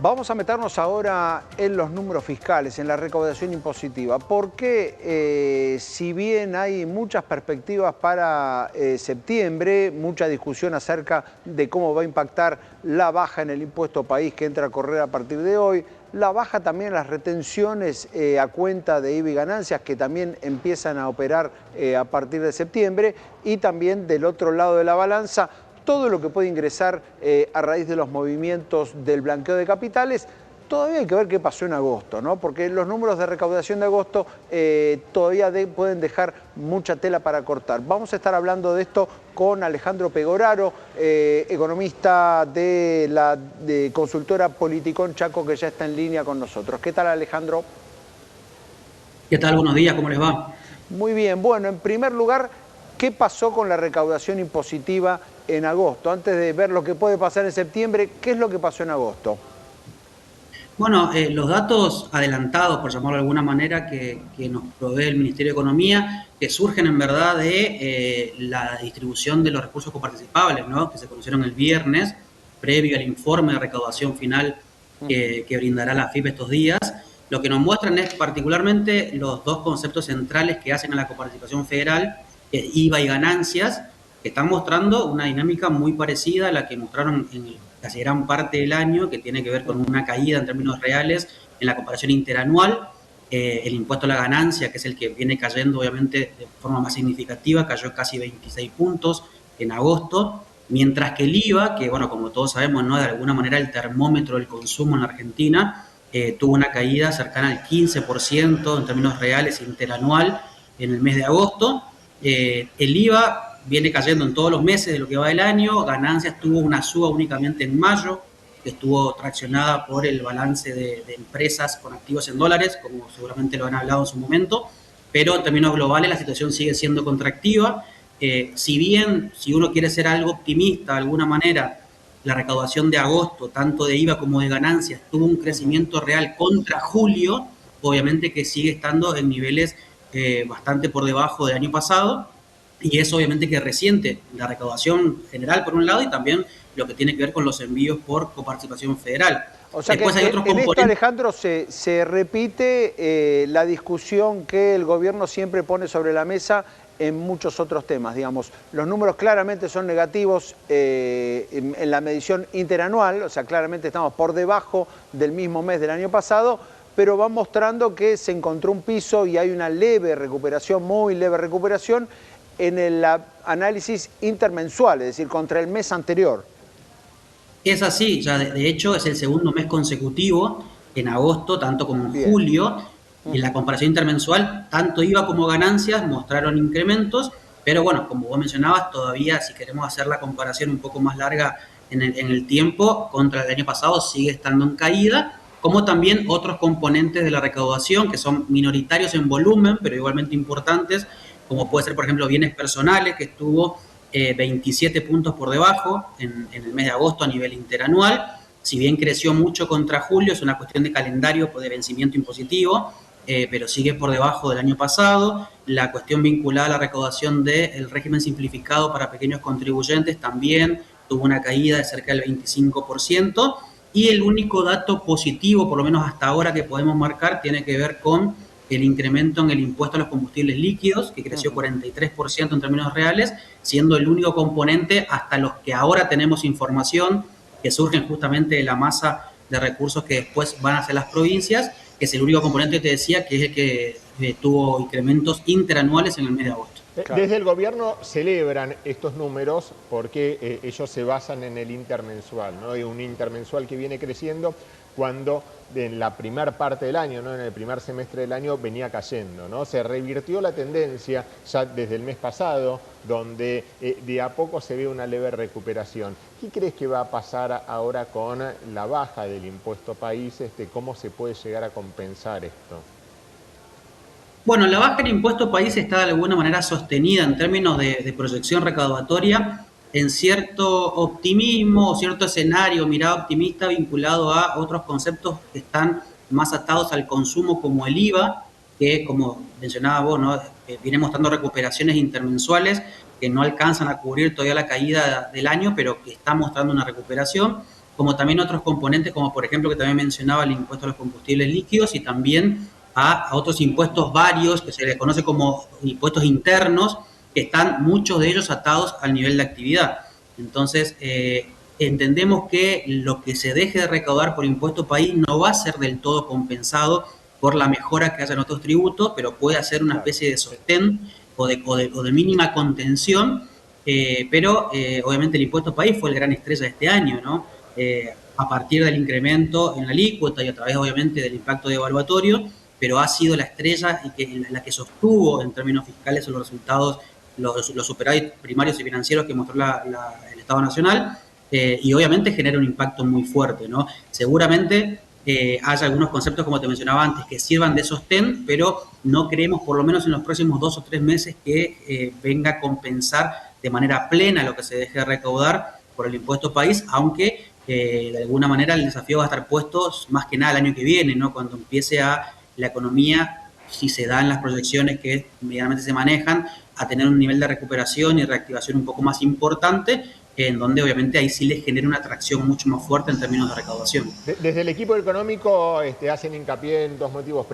Vamos a meternos ahora en los números fiscales, en la recaudación impositiva, porque si bien hay muchas perspectivas para septiembre, mucha discusión acerca de cómo va a impactar la baja en el impuesto país que entra a correr a partir de hoy, la baja también en las retenciones a cuenta de IVA y ganancias que también empiezan a operar a partir de septiembre, y también del otro lado de la balanza, todo lo que puede ingresar a raíz de los movimientos del blanqueo de capitales. Todavía hay que ver qué pasó en agosto, ¿no? Porque los números de recaudación de agosto todavía pueden dejar mucha tela para cortar. Vamos a estar hablando de esto con Alejandro Pegoraro, economista de la consultora Politicón Chaco, que ya está en línea con nosotros. ¿Qué tal, Alejandro? ¿Qué tal? Buenos días, ¿cómo les va? Muy bien. Bueno, en primer lugar, ¿qué pasó con la recaudación impositiva en agosto? Antes de ver lo que puede pasar en septiembre, ¿qué es lo que pasó en agosto? Bueno, los datos adelantados, por llamarlo de alguna manera, que nos provee el Ministerio de Economía, que surgen en verdad de la distribución de los recursos coparticipables, ¿no? Que se conocieron el viernes, previo al informe de recaudación final que brindará la AFIP estos días. Lo que nos muestran es particularmente los dos conceptos centrales que hacen a la coparticipación federal, que es IVA y ganancias, que están mostrando una dinámica muy parecida a la que mostraron en casi gran parte del año, que tiene que ver con una caída en términos reales en la comparación interanual. El impuesto a la ganancia, que es el que viene cayendo obviamente de forma más significativa, cayó casi 26 puntos en agosto, mientras que el IVA, que bueno, como todos sabemos, ¿no?, de alguna manera el termómetro del consumo en la Argentina, tuvo una caída cercana al 15% en términos reales interanual en el mes de agosto. El IVA viene cayendo en todos los meses de lo que va del año. Ganancias tuvo una suba únicamente en mayo, que estuvo traccionada por el balance de empresas con activos en dólares, como seguramente lo han hablado en su momento, pero en términos globales la situación sigue siendo contractiva. Si bien, si uno quiere ser algo optimista de alguna manera, la recaudación de agosto, tanto de IVA como de ganancias, tuvo un crecimiento real contra julio, obviamente que sigue estando en niveles bastante por debajo del año pasado, y es obviamente que resiente la recaudación general por un lado y también lo que tiene que ver con los envíos por coparticipación federal. O sea Después hay que otros en esto, componentes. Alejandro, se repite la discusión que el gobierno siempre pone sobre la mesa en muchos otros temas, digamos. Los números claramente son negativos en la medición interanual, o sea, claramente estamos por debajo del mismo mes del año pasado, pero va mostrando que se encontró un piso y hay una leve recuperación, muy leve recuperación, en el análisis intermensual, es decir, contra el mes anterior. Es así, ya de hecho es el segundo mes consecutivo, en agosto, tanto como en Bien. julio, y en la comparación intermensual, tanto IVA como ganancias mostraron incrementos, pero bueno, como vos mencionabas, todavía si queremos hacer la comparación un poco más larga en el tiempo, contra el año pasado sigue estando en caída, como también otros componentes de la recaudación que son minoritarios en volumen, pero igualmente importantes, como puede ser, por ejemplo, bienes personales, que estuvo 27 puntos por debajo en el mes de agosto a nivel interanual. Si bien creció mucho contra julio, es una cuestión de calendario de vencimiento impositivo, pero sigue por debajo del año pasado. La cuestión vinculada a la recaudación del régimen simplificado para pequeños contribuyentes también tuvo una caída de cerca del 25%. Y el único dato positivo, por lo menos hasta ahora, que podemos marcar tiene que ver con el incremento en el impuesto a los combustibles líquidos, que creció 43% en términos reales, siendo el único componente hasta los que ahora tenemos información que surgen justamente de la masa de recursos que después van a ser las provincias, que es el único componente que te decía que es el que tuvo incrementos interanuales en el mes de agosto. Claro. Desde el gobierno celebran estos números porque ellos se basan en el intermensual, ¿no? Y un intermensual que viene creciendo cuando en la primera parte del año, ¿no?, en el primer semestre del año venía cayendo, ¿no? Se revirtió la tendencia ya desde el mes pasado, donde de a poco se ve una leve recuperación. ¿Qué crees que va a pasar ahora con la baja del impuesto país? ¿Cómo se puede llegar a compensar esto? Bueno, la baja en impuesto país está de alguna manera sostenida en términos de proyección recaudatoria en cierto optimismo o cierto escenario, mirada optimista vinculado a otros conceptos que están más atados al consumo, como el IVA, que como mencionaba vos, ¿no?, viene mostrando recuperaciones intermensuales que no alcanzan a cubrir todavía la caída del año, pero que está mostrando una recuperación. como también otros componentes, como por ejemplo que también mencionaba el impuesto a los combustibles líquidos y también a otros impuestos varios que se les conoce como impuestos internos, que están muchos de ellos atados al nivel de actividad. Entonces, entendemos que lo que se deje de recaudar por impuesto país no va a ser del todo compensado por la mejora que haya en otros tributos, pero puede hacer una especie de sostén o de mínima contención, pero obviamente el impuesto país fue el gran estrella de este año, ¿no? A partir del incremento en la alícuota y a través obviamente del impacto devaluatorio, pero ha sido la estrella y la que sostuvo en términos fiscales los resultados, los superávit primarios y financieros que mostró el Estado Nacional, y obviamente genera un impacto muy fuerte, ¿no? Seguramente haya algunos conceptos, como te mencionaba antes, que sirvan de sostén, pero no creemos, por lo menos en los próximos 2 o 3 meses, que venga a compensar de manera plena lo que se deje de recaudar por el impuesto país, aunque de alguna manera el desafío va a estar puesto más que nada el año que viene, ¿no? Cuando empiece la economía, si se dan las proyecciones que medianamente se manejan, a tener un nivel de recuperación y reactivación un poco más importante, en donde obviamente ahí sí les genera una atracción mucho más fuerte en términos de recaudación. Desde el equipo económico hacen hincapié en dos motivos.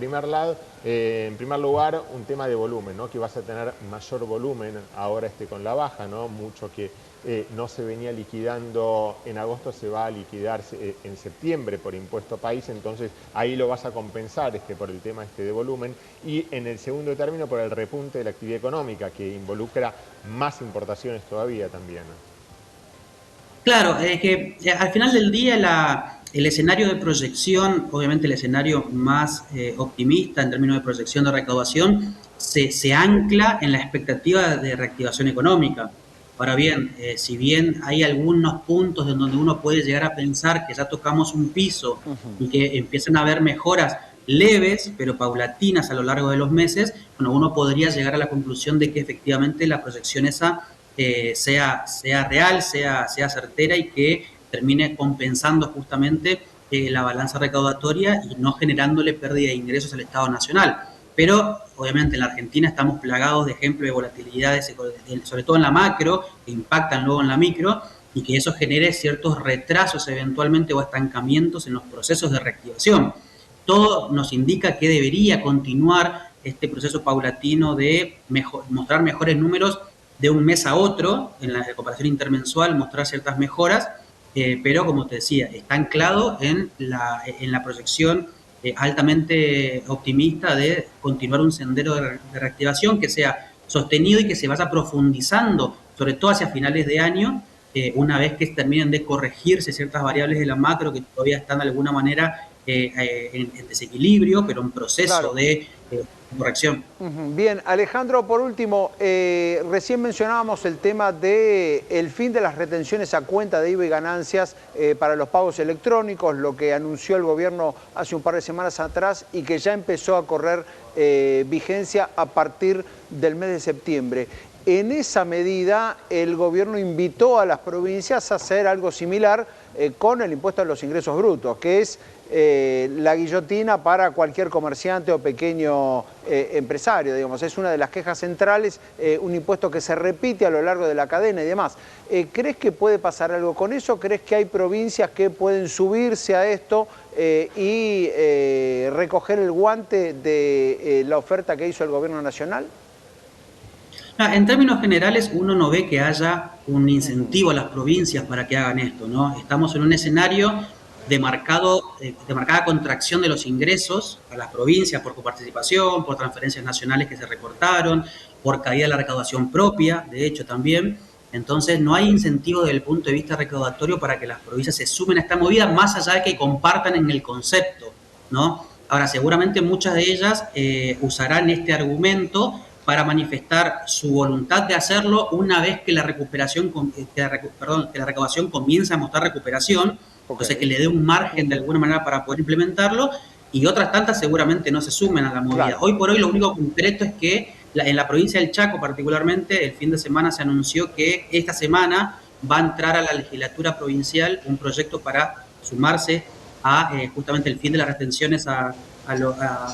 En primer lugar, un tema de volumen, ¿no? Que vas a tener mayor volumen ahora con la baja, ¿no? Mucho que no se venía liquidando en agosto se va a liquidar en septiembre por impuesto país, entonces ahí lo vas a compensar por el tema de volumen. Y en el segundo término, por el repunte de la actividad económica, que involucra más importaciones todavía también, ¿no? Claro, es que al final del día el escenario de proyección, obviamente el escenario más optimista en términos de proyección de recaudación, se ancla en la expectativa de reactivación económica. Ahora bien, si bien hay algunos puntos en donde uno puede llegar a pensar que ya tocamos un piso y que empiezan a haber mejoras leves, pero paulatinas a lo largo de los meses, bueno, uno podría llegar a la conclusión de que efectivamente la proyección esa sea real, sea certera y que termine compensando justamente la balanza recaudatoria y no generándole pérdida de ingresos al Estado Nacional. Pero obviamente en la Argentina estamos plagados de ejemplos de volatilidades, sobre todo en la macro, que impactan luego en la micro, y que eso genere ciertos retrasos eventualmente o estancamientos en los procesos de reactivación. Todo nos indica que debería continuar este proceso paulatino de mostrar mejores números de un mes a otro, en la comparación intermensual, mostrar ciertas mejoras, pero como te decía, está anclado en la proyección altamente optimista de continuar un sendero de reactivación que sea sostenido y que se vaya profundizando, sobre todo hacia finales de año, una vez que terminen de corregirse ciertas variables de la macro que todavía están de alguna manera en desequilibrio, pero en proceso de corrección. Bien, Alejandro, por último, recién mencionábamos el tema del fin de las retenciones a cuenta de IVA y ganancias para los pagos electrónicos, lo que anunció el gobierno hace un par de semanas atrás y que ya empezó a correr vigencia a partir del mes de septiembre. En esa medida, el gobierno invitó a las provincias a hacer algo similar con el impuesto a los ingresos brutos, que es la guillotina para cualquier comerciante o pequeño empresario, digamos. Es una de las quejas centrales, un impuesto que se repite a lo largo de la cadena y demás. ¿Crees que puede pasar algo con eso? ¿Crees que hay provincias que pueden subirse a esto y recoger el guante de la oferta que hizo el gobierno nacional? En términos generales, uno no ve que haya un incentivo a las provincias para que hagan esto, ¿no? Estamos en un escenario de marcada contracción de los ingresos a las provincias por coparticipación, por transferencias nacionales que se recortaron, por caída de la recaudación propia, de hecho también. Entonces no hay incentivo desde el punto de vista recaudatorio para que las provincias se sumen a esta movida, más allá de que compartan en el concepto, ¿no? Ahora, seguramente muchas de ellas usarán este argumento para manifestar su voluntad de hacerlo una vez que la recaudación comience a mostrar recuperación, entonces que le dé un margen de alguna manera para poder implementarlo, y otras tantas seguramente no se sumen a la movida. Claro. Hoy por hoy lo único concreto es que en la provincia del Chaco particularmente, el fin de semana se anunció que esta semana va a entrar a la legislatura provincial un proyecto para sumarse a justamente el fin de las retenciones al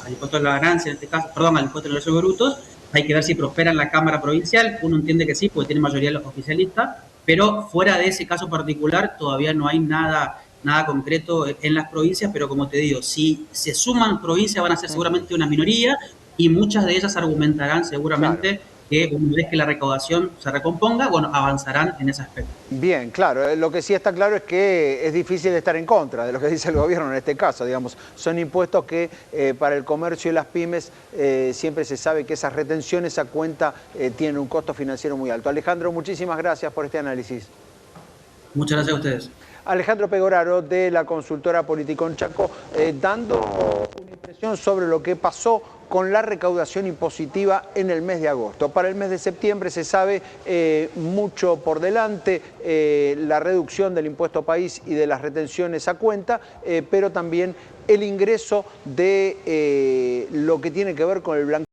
impuesto de la ganancia, en este caso, perdón, al impuesto de los ingresos brutos. Hay que ver si prospera en la Cámara Provincial. Uno entiende que sí, porque tiene mayoría de los oficialistas, pero fuera de ese caso particular todavía no hay nada nada concreto en las provincias, pero como te digo, si se suman provincias van a ser seguramente una minoría y muchas de ellas argumentarán seguramente Claro. que una vez que la recaudación se recomponga, bueno, avanzarán en ese aspecto. Bien, claro. Lo que sí está claro es que es difícil estar en contra de lo que dice el gobierno en este caso. Digamos, son impuestos que para el comercio y las pymes siempre se sabe que esas retenciones a cuenta tienen un costo financiero muy alto. Alejandro, muchísimas gracias por este análisis. Muchas gracias a ustedes. Alejandro Pegoraro, de la consultora Politicón Chaco, dando una impresión sobre lo que pasó con la recaudación impositiva en el mes de agosto. Para el mes de septiembre se sabe mucho por delante, la reducción del impuesto país y de las retenciones a cuenta, pero también el ingreso de lo que tiene que ver con el blanqueo.